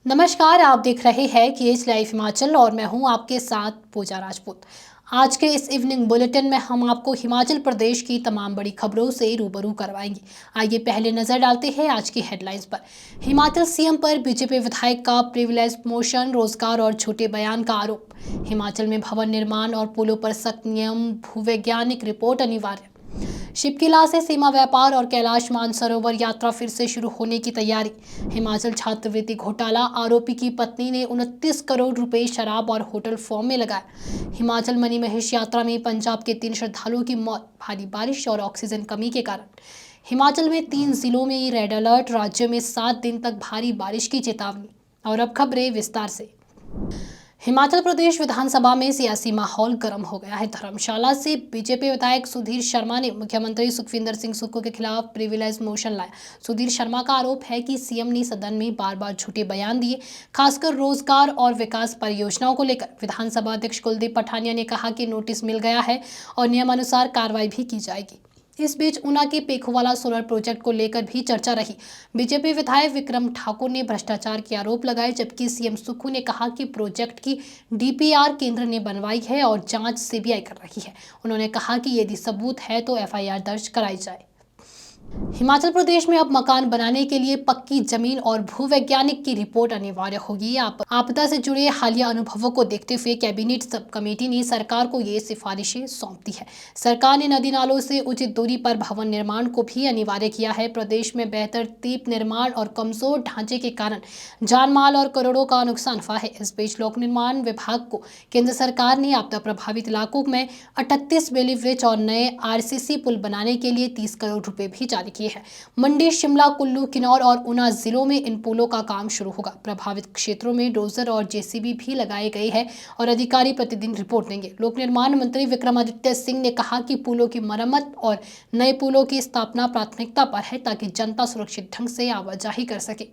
नमस्कार, आप देख रहे हैं केएच लाइव हिमाचल और मैं हूं आपके साथ पूजा राजपूत। आज के इस इवनिंग बुलेटिन में हम आपको हिमाचल प्रदेश की तमाम बड़ी खबरों से रूबरू करवाएंगे। आइए पहले नजर डालते हैं आज की हेडलाइंस पर। हिमाचल सीएम पर बीजेपी विधायक का प्रिविलेज मोशन, रोजगार और झूठे बयान का आरोप। हिमाचल में भवन निर्माण और पुलों पर सख्त नियम, भूवैज्ञानिक रिपोर्ट अनिवार्य। शिपकिला से सीमा व्यापार और कैलाश मानसरोवर यात्रा फिर से शुरू होने की तैयारी। हिमाचल छात्रवृत्ति घोटाला, आरोपी की पत्नी ने 29 करोड़ रुपए शराब और होटल फॉर्म में लगाए। हिमाचल मणि महेश यात्रा में पंजाब के 3 श्रद्धालुओं की मौत, भारी बारिश और ऑक्सीजन कमी के कारण। हिमाचल में 3 जिलों में रेड अलर्ट, राज्य में 7 दिन तक भारी बारिश की चेतावनी। और अब खबरें विस्तार से। हिमाचल प्रदेश विधानसभा में सियासी माहौल गर्म हो गया है। धर्मशाला से बीजेपी विधायक सुधीर शर्मा ने मुख्यमंत्री सुखविंदर सिंह सुक्खू के खिलाफ प्रिविलेज मोशन लाया। सुधीर शर्मा का आरोप है कि सीएम ने सदन में बार बार झूठे बयान दिए, खासकर रोजगार और विकास परियोजनाओं को लेकर। विधानसभा अध्यक्ष कुलदीप पठानिया ने कहा कि नोटिस मिल गया है और नियमानुसार कार्रवाई भी की जाएगी। इस बीच ऊना के पेखोवाला सोलर प्रोजेक्ट को लेकर भी चर्चा रही। बीजेपी विधायक विक्रम ठाकुर ने भ्रष्टाचार के आरोप लगाए, जबकि सीएम सुक्खू ने कहा कि प्रोजेक्ट की डीपीआर केंद्र ने बनवाई है और जांच सीबीआई कर रही है। उन्होंने कहा कि यदि सबूत है तो एफआईआर दर्ज कराई जाए। हिमाचल प्रदेश में अब मकान बनाने के लिए पक्की जमीन और भूवैज्ञानिक की रिपोर्ट अनिवार्य होगी। आपदा से जुड़े हालिया अनुभवों को देखते हुए कैबिनेट सब कमेटी ने सरकार को ये सिफारिशें सौंप दी है। सरकार ने नदी नालों से उचित दूरी पर भवन निर्माण को भी अनिवार्य किया है। प्रदेश में बेहतर तीप निर्माण और कमजोर ढांचे के कारण जान माल और करोड़ों का नुकसान हुआ है। इस बीच लोक निर्माण विभाग को केंद्र सरकार ने आपदा प्रभावित इलाकों में 38 बेली ब्रिज और नए आरसीसी पुल बनाने के लिए 30 करोड़ रुपए भी जारी किए हैं। मंडी, शिमला, कुल्लू, किन्नौर और ऊना जिलों में इन पुलों का काम शुरू होगा। प्रभावित क्षेत्रों में डोजर और जेसीबी भी लगाए गए हैं और अधिकारी प्रतिदिन रिपोर्ट देंगे। लोक निर्माण मंत्री विक्रमादित्य सिंह ने कहा कि पुलों की मरम्मत और नए पुलों की स्थापना प्राथमिकता पर है, ताकि जनता सुरक्षित ढंग से आवाजाही कर सके।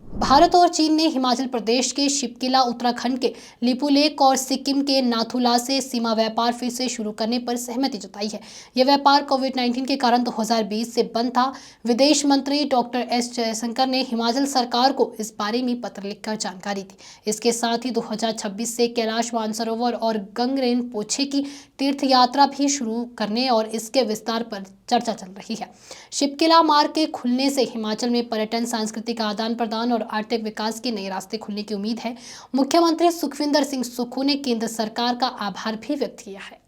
भारत और चीन ने हिमाचल प्रदेश के शिपकिला, उत्तराखंड के लिपुलेख और सिक्किम के नाथुला से सीमा व्यापार फिर से शुरू करने पर सहमति जताई है। यह व्यापार कोविड-19 के कारण 2020 से बंद था। विदेश मंत्री डॉक्टर एस जयशंकर ने हिमाचल सरकार को इस बारे में पत्र लिखकर जानकारी दी। इसके साथ ही 2026 से कैलाश मानसरोवर और गंगरेन पोछे की तीर्थ यात्रा भी शुरू करने और इसके विस्तार पर चर्चा चल रही है। शिपकिला मार्ग के खुलने से हिमाचल में पर्यटन, सांस्कृतिक आदान प्रदान और आर्थिक विकास के नए रास्ते खुलने की उम्मीद है। मुख्यमंत्री सुखविंदर सिंह सुक्खू ने केंद्र सरकार का आभार भी व्यक्त किया है।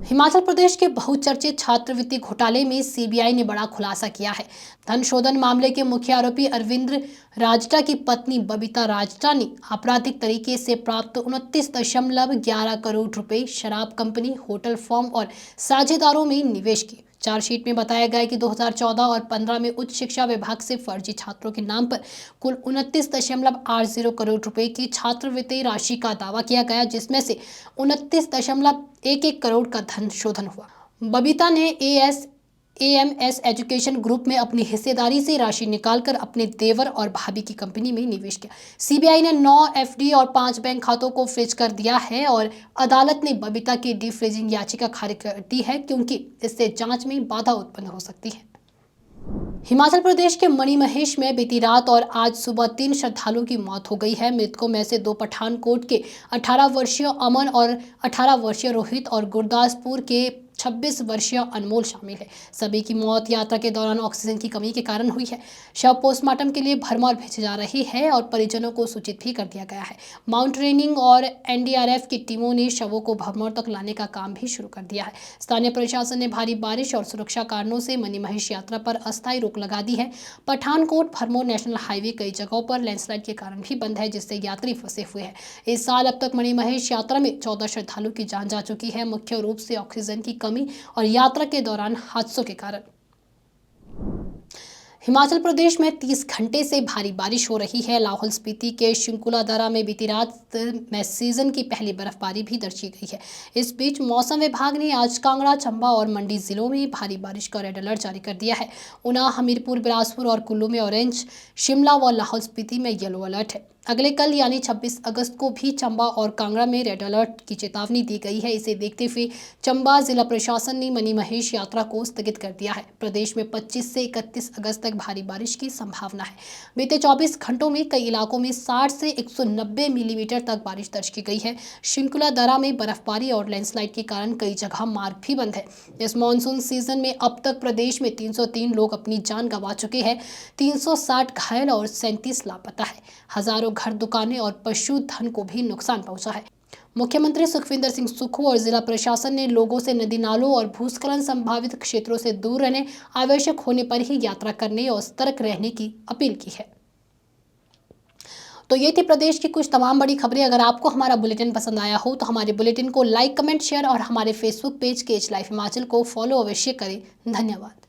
हिमाचल प्रदेश के बहुचर्चित छात्रवृत्ति घोटाले में सीबीआई ने बड़ा खुलासा किया है। धन शोधन मामले के मुख्य आरोपी अरविंद राजटा की पत्नी बबीता राजटा ने आपराधिक तरीके से प्राप्त 29.11 करोड़ रुपए शराब कंपनी, होटल फर्म और साझेदारों में निवेश किए। चार्जशीट में बताया गया कि 2014 और 15 में उच्च शिक्षा विभाग से फर्जी छात्रों के नाम पर कुल 29.80 करोड़ रुपए की छात्रवृत्ति राशि का दावा किया गया, जिसमें से 29.11 करोड़ का धन शोधन हुआ। बबीता ने एएमएस एजुकेशन ग्रुप में अपनी हिस्सेदारी से राशि निकालकर अपने देवर और भाभी की कंपनी में निवेश किया। सीबीआई ने 9 एफडी और 5 बैंक खातों को फ्रीज कर दिया है और अदालत ने बबीता की डीफ्रीजिंग याचिका खारिज कर दी है, क्योंकि इससे जांच में बाधा उत्पन्न हो सकती है। हिमाचल प्रदेश के मणि महेश में बीती रात और आज सुबह 3 श्रद्धालुओं की मौत हो गई है। मृतकों में से 2 पठानकोट के 18 वर्षीय अमन और 18 वर्षीय रोहित और गुरदासपुर के 26 वर्षीय अनमोल शामिल है। सभी की मौत यात्रा के दौरान ऑक्सीजन की कमी के कारण हुई है। शव पोस्टमार्टम के लिए भरमौर भेजे जा रही है और परिजनों को सूचित भी कर दिया गया है। माउंटेनियरिंग और एनडीआरएफ की टीमों ने शवों को भरमौर तक लाने का काम भी शुरू कर दिया है। स्थानीय प्रशासन ने भारी बारिश और सुरक्षा कारणों से मणि महेश यात्रा पर अस्थायी रोक लगा दी है। पठानकोट भरमौर नेशनल हाईवे कई जगहों पर लैंडस्लाइड के कारण भी बंद है, जिससे यात्री फंसे हुए हैं। इस साल अब तक मणि महेश यात्रा में 14 श्रद्धालुओं की जान जा चुकी है, मुख्य रूप से ऑक्सीजन की कमी और यात्रा के दौरान हादसों के कारण। हिमाचल प्रदेश में 30 घंटे से भारी बारिश हो रही है। लाहौल स्पीति के शिंकुला दर्रा में बीती रात में सीजन की पहली बर्फबारी भी दर्ज की गई है। इस बीच मौसम विभाग ने आज कांगड़ा, चंबा और मंडी जिलों में भारी बारिश का रेड अलर्ट जारी कर दिया है। ऊना, हमीरपुर, बिलासपुर और कुल्लू में ऑरेंज, शिमला व लाहौल स्पीति में येलो अलर्ट है। अगले कल यानी 26 अगस्त को भी चंबा और कांगड़ा में रेड अलर्ट की चेतावनी दी गई है। इसे देखते हुए चंबा जिला प्रशासन ने मणिमहेश यात्रा को स्थगित कर दिया है। प्रदेश में 25 से 31 अगस्त तक भारी बारिश की संभावना है। बीते 24 घंटों में कई इलाकों में 60 से 190 मिलीमीटर तक बारिश दर्ज की गई है। शिंकुला दर्रा में बर्फबारी और लैंडस्लाइड के कारण कई जगह मार्ग भी बंद है। इस मानसून सीजन में अब तक प्रदेश में 303 लोग अपनी जान गंवा चुके हैं, 360 घायल और 37 लापता है। हजारों घर, दुकानें और पशुधन को भी नुकसान पहुंचा है। मुख्यमंत्री सुखविंदर सिंह सुक्खू और जिला प्रशासन ने लोगों से नदी नालों और भूस्खलन संभावित क्षेत्रों से दूर रहने, आवश्यक होने पर ही यात्रा करने और सतर्क रहने की अपील की है। तो ये थी प्रदेश की कुछ तमाम बड़ी खबरें। अगर आपको हमारा बुलेटिन पसंद आया हो तो हमारे बुलेटिन को लाइक, कमेंट, शेयर और हमारे फेसबुक पेज केज लाइव हिमाचल को फॉलो अवश्य करें। धन्यवाद।